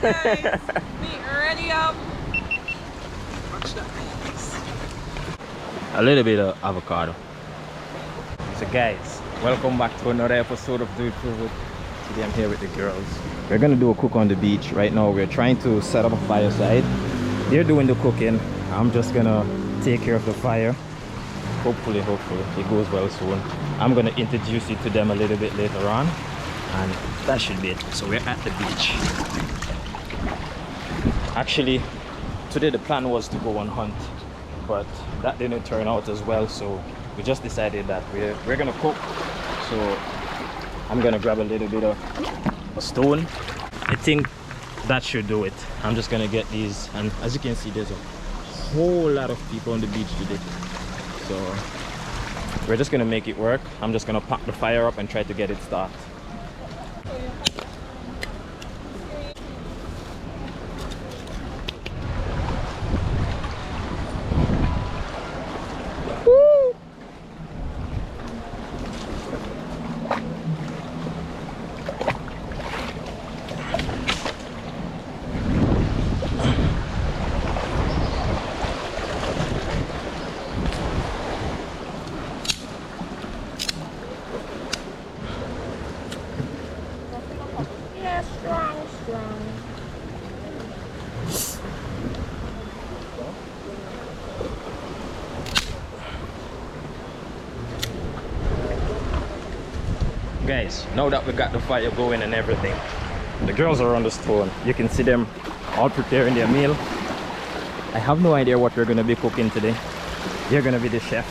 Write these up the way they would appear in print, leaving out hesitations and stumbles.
Hi guys, me ready up. Watch that. A little bit of avocado. So guys, welcome back to another episode of Do It Prove It. Today I'm here with the girls. We're gonna do a cook on the beach. Right now we're trying to set up a fireside. They're doing the cooking. I'm just gonna take care of the fire. Hopefully it goes well soon. I'm gonna introduce you to them a little bit later on, and that should be it. So we're at the beach. Actually, today the plan was to go on hunt, but that didn't turn out as well, so we just decided that we're gonna cook. So I'm gonna grab a little bit of a stone. I think that should do it. I'm just gonna get these, and as you can see, there's a whole lot of people on the beach today, so we're just gonna make it work. I'm just gonna pack the fire up and try to get it started. Guys, now that we got the fire going and everything, the girls are on the stone. You can see them all preparing their meal. I have no idea what we're gonna be cooking today. They're gonna be the chef.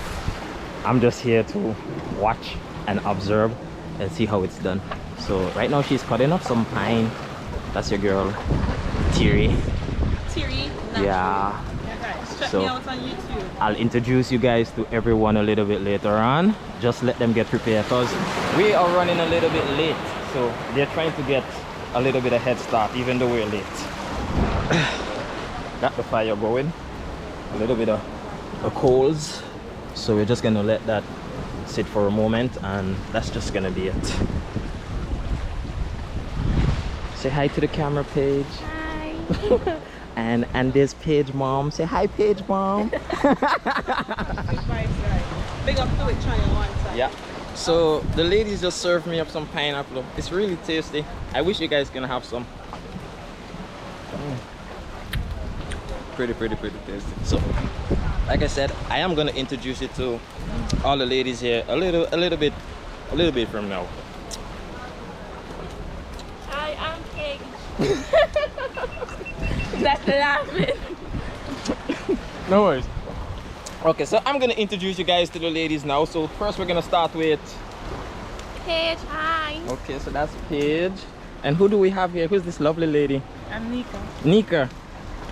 I'm just here to watch and observe and see how it's done. So right now she's cutting up some pine. That's your girl, Thierry. Thierry. Yeah. Guys, check So me out on YouTube. I'll introduce you guys to everyone a little bit later on. Just let them get prepared because we are running a little bit late. So they're trying to get a little bit of head start even though we're late. Got the fire going. A little bit of coals. So we're just gonna let that sit for a moment, and that's just gonna be it. Say hi to the camera, Paige. Hi. And there's Paige mom. Say hi, Paige mom. Big up to it, trying one side. Yeah. So the ladies just served me up some pineapple. It's really tasty. I wish you guys can have some. Pretty tasty. So like I said, I am gonna introduce you to all the ladies here a little bit from now. Hi, I'm Paige. That's laughing. No worries. Okay, so I'm gonna introduce you guys to the ladies now. So first we're gonna start with Paige, hi. okay, so that's Paige. And who do we have here? Who's this lovely lady? I'm Nika. Nika.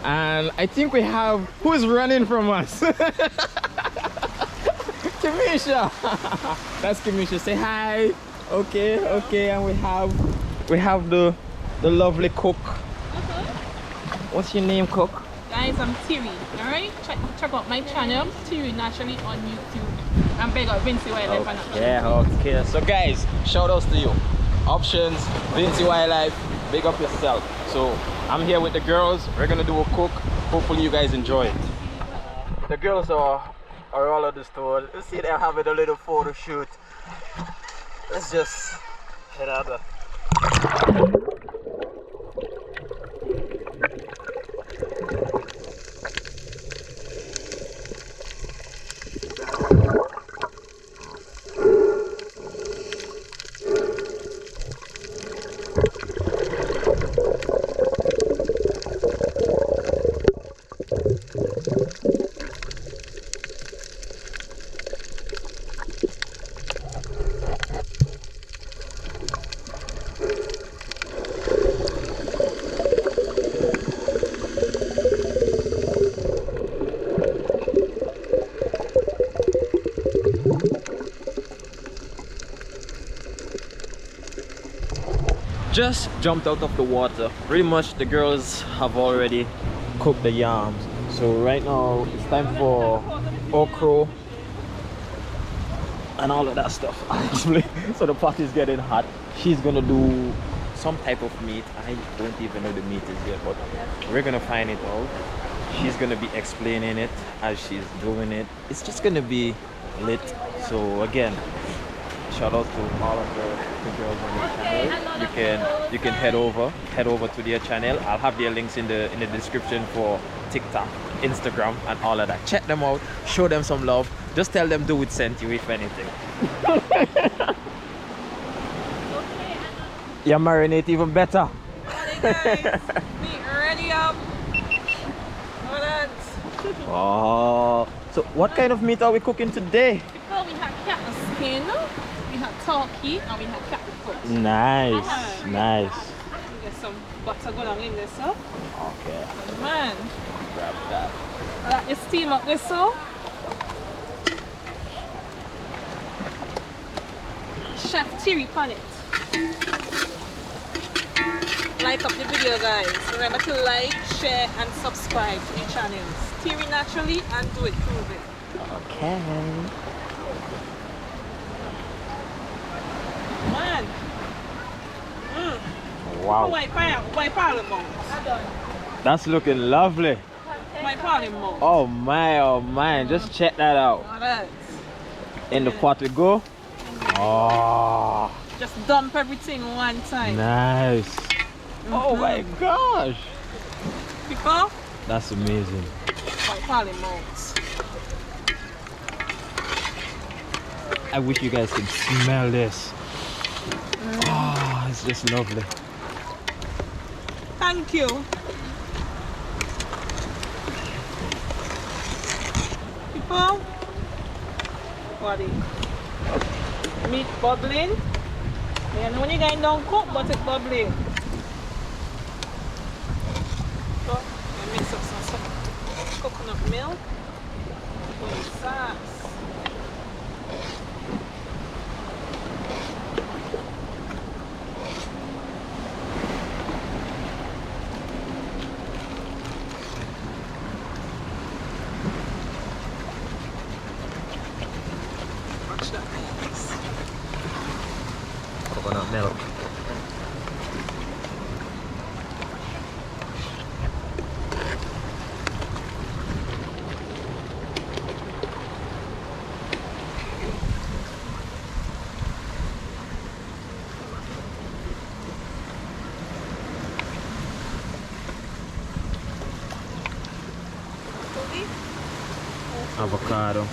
And I think we have who's running from us. Kimisha. That's Kimisha. Say hi. Okay, and we have the lovely cook. What's your name, cook? Guys, I'm Thierry. Alright? Check out my channel, Thierry Naturally on YouTube. I'm big up Vincy Wildlife. Okay. So guys, shout outs to you. Options, Vincy Wildlife, big up yourself. So I'm here with the girls. We're gonna do a cook. Hopefully you guys enjoy it. The girls are all at the store. You see they're having a little photo shoot. Let's just head out there. Just jumped out of the water. Pretty much the girls have already cooked the yams. So right now it's time for okra and all of that stuff. Actually, so the pot is getting hot. She's gonna do some type of meat. I don't even know the meat is yet, but we're gonna find it out. She's gonna be explaining it as she's doing it. It's just gonna be lit. So again, shout out to all of the girls on the channel. You can head over to their channel. I'll have their links in the description for TikTok, Instagram, and all of that. Check them out, show them some love. Just tell them Do It sent you, if anything. You marinate even better. Alright guys, meat ready up. Oh, so what kind of meat are we cooking today? Because we have cat skin, we have turkey, and we have cat foot. Nice, nice. Get some butter going on in this, so. Okay, Man, grab that. I like to steam up this, so. Chef Thierry on it. Like up the video, guys. Remember to like, share, and subscribe to the channels. Thierry Naturally and Do It Prove It. Okay. Man. Wow. My parliament. That's looking lovely. My parliament. Oh my. Just check that out. Alright. In the pot we go. Oh, Just dump everything one time. nice. Oh my gosh. People, That's amazing. my parliament. I wish you guys could smell this. Oh, it's just lovely. Thank you. People, what is meat bubbling? You know when you guys don't cook, but it's bubbling. So, I mix up some coconut milk with sauce. Watch that, guys. Coconut milk. Avocado.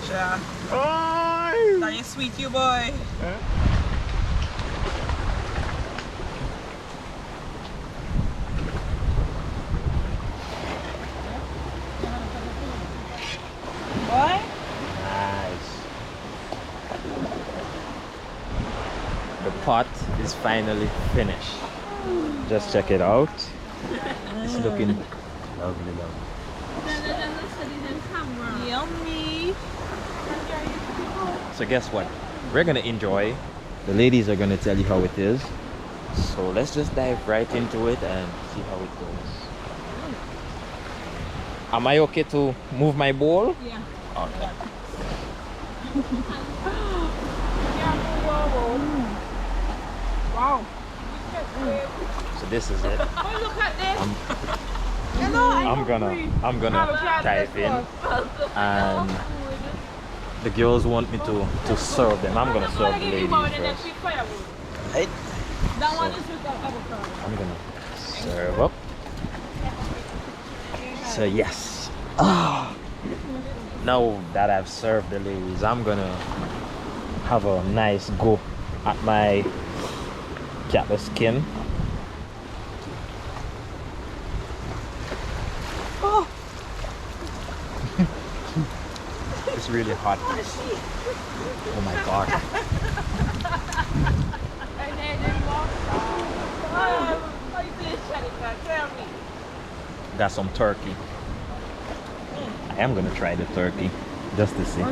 Yeah. Oh, Are you sweet, you boy? Boy? nice. The pot is finally finished. Just check it out. It's looking lovely. Yummy. So guess what? We're gonna enjoy. The ladies are gonna tell you how it is. So let's just dive right into it and see how it goes. Am I okay to move my bowl? Yeah. Okay. Wow. So this is it. Oh, look at this. I'm gonna dive in, and the girls want me to serve them. I'm gonna serve the ladies first. Hey. That one is with avocado. I'm gonna serve up. So yes. Now that I've served the ladies, I'm gonna have a nice go at my cattle skin. Oh. It's really hot. Oh my god. Got some turkey. I am gonna try the turkey just to see.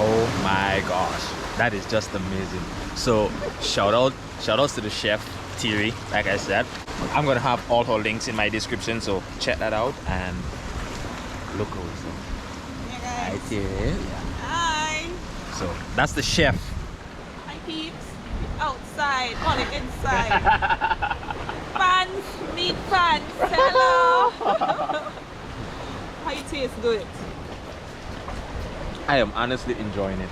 Oh my gosh, that is just amazing. So shout outs to the chef Thierry, like I said. I'm gonna have all her links in my description, so check that out and look over. Yeah, guys. Right here. Hi. So that's the chef. Hi, peeps. Outside, on the inside. Fans, meet fans. Hello. How you taste? Do it. I am honestly enjoying it.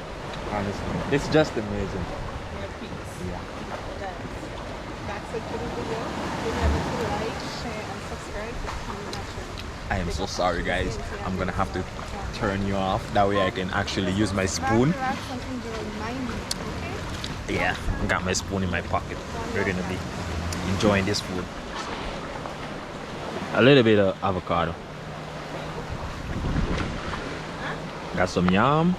Honestly, it's just amazing. Yeah, peeps. Yeah. That's it for the video. Remember to like, share, and subscribe. I am so sorry, guys. I'm gonna have to turn you off. That way I can actually use my spoon. Yeah, I got my spoon in my pocket. We're gonna be enjoying this food. A little bit of avocado. Got some yam.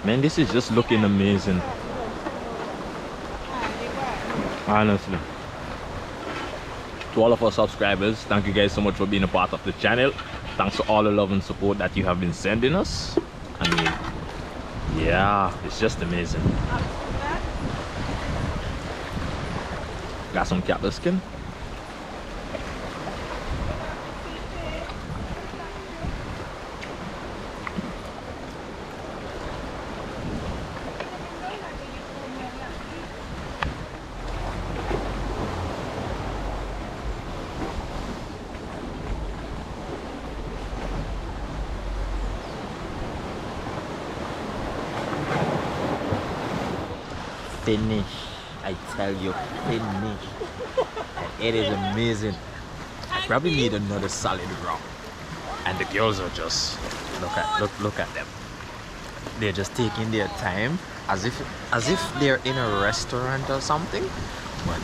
Man, this is just looking amazing. Honestly. To all of our subscribers, thank you guys so much for being a part of the channel. Thanks for all the love and support that you have been sending us. I mean, yeah, it's just amazing. Got some cattle skin. Finish, I tell you, finish. It is amazing. I probably need another solid round. And the girls are just look at them. They're just taking their time as if they're in a restaurant or something. But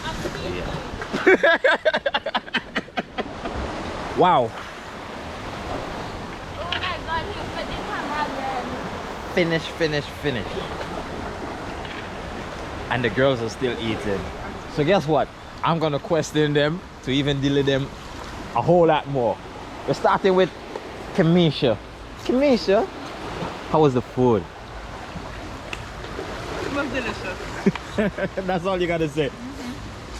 yeah. Wow. Oh my god, you put the camera again. Finish. And the girls are still eating. So guess what? I'm gonna question them to even delay them a whole lot more. We're starting with Kamisha. Kamisha, how was the food? It was delicious. That's all you gotta say.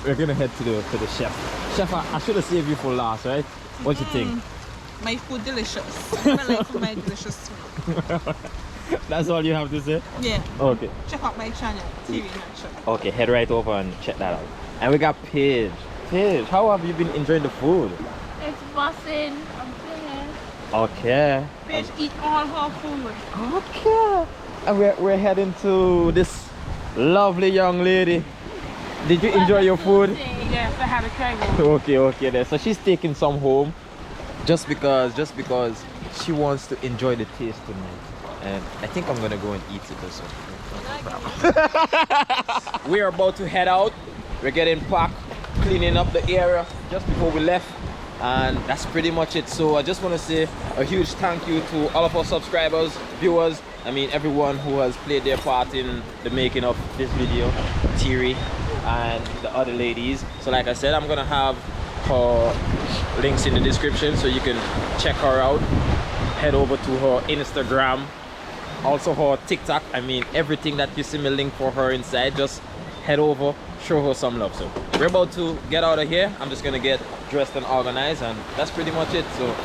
We're gonna head to the chef. Chef, I should have saved you for last, right? What you think? My food delicious. I like my delicious food. That's all you have to say? Yeah. Okay. Check out my channel, TV Natural. Okay, head right over and check that out. And we got Paige. Paige, how have you been enjoying the food? It's busting. I'm finished. Okay. Paige eat all her food. Okay. And we're heading to this lovely young lady. Did you enjoy your food? Yes, I had a craving. Okay then. So she's taking some home just because she wants to enjoy the taste tonight. And I think I'm gonna go and eat it or something. We're about to head out. We're getting packed, cleaning up the area just before we left. And that's pretty much it. So I just want to say a huge thank you to all of our subscribers, viewers, I mean everyone who has played their part in the making of this video, Thierry and the other ladies. So like I said, I'm gonna have her links in the description so you can check her out. Head over to her Instagram, also her TikTok. I mean everything that you see me link for her inside, just head over, show her some love. So we're about to get out of here. I'm just gonna get dressed and organized, and that's pretty much it. So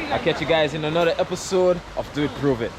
I'll catch you guys in another episode of Do It Prove It.